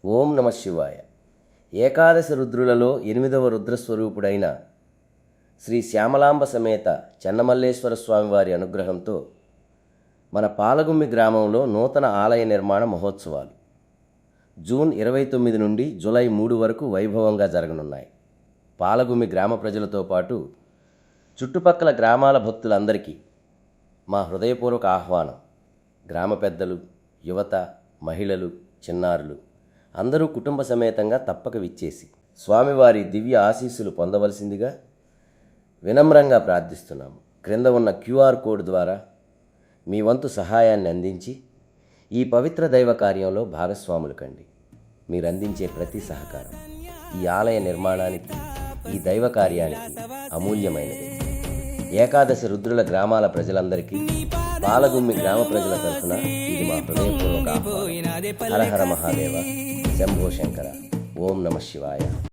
ఓం నమ శివాయ. ఏకాదశి రుద్రులలో 8వ రుద్రస్వరూపుడైన శ్రీ శ్యామలాంబ సమేత చెన్నమల్లేశ్వర స్వామివారి అనుగ్రహంతో మన పాలగుమ్మి గ్రామంలో నూతన ఆలయ నిర్మాణ మహోత్సవాలు జూన్ 29 నుండి జూలై 3 వరకు వైభవంగా జరగనున్నాయి. పాలగుమ్మి గ్రామ ప్రజలతో పాటు చుట్టుపక్కల గ్రామాల భక్తులందరికీ మా హృదయపూర్వక ఆహ్వానం. గ్రామ పెద్దలు, యువత, మహిళలు, చిన్నారులు అందరూ కుటుంబ సమేతంగా తప్పక విచ్చేసి స్వామివారి దివ్య ఆశీస్సులు పొందవలసిందిగా వినమ్రంగా ప్రార్థిస్తున్నాము. క్రింద ఉన్న QR కోడ్ ద్వారా మీ వంతు సహాయాన్ని అందించి ఈ పవిత్ర దైవ కార్యంలో భాగస్వాములు కండి. మీరు అందించే ప్రతి సహకారం ఈ ఆలయ నిర్మాణానికి, ఈ దైవ కార్యానికి అమూల్యమైనది. ఏకాదశి రుద్రుల గ్రామాల ప్రజలందరికీ, పాలగుమ్మి గ్రామ ప్రజల తరఫున ఇది మా హృదయపూర్వక ఆహ్వానం. హర హర మహాదేవ, శంభో శంకర, ఓం నమ శివాయ.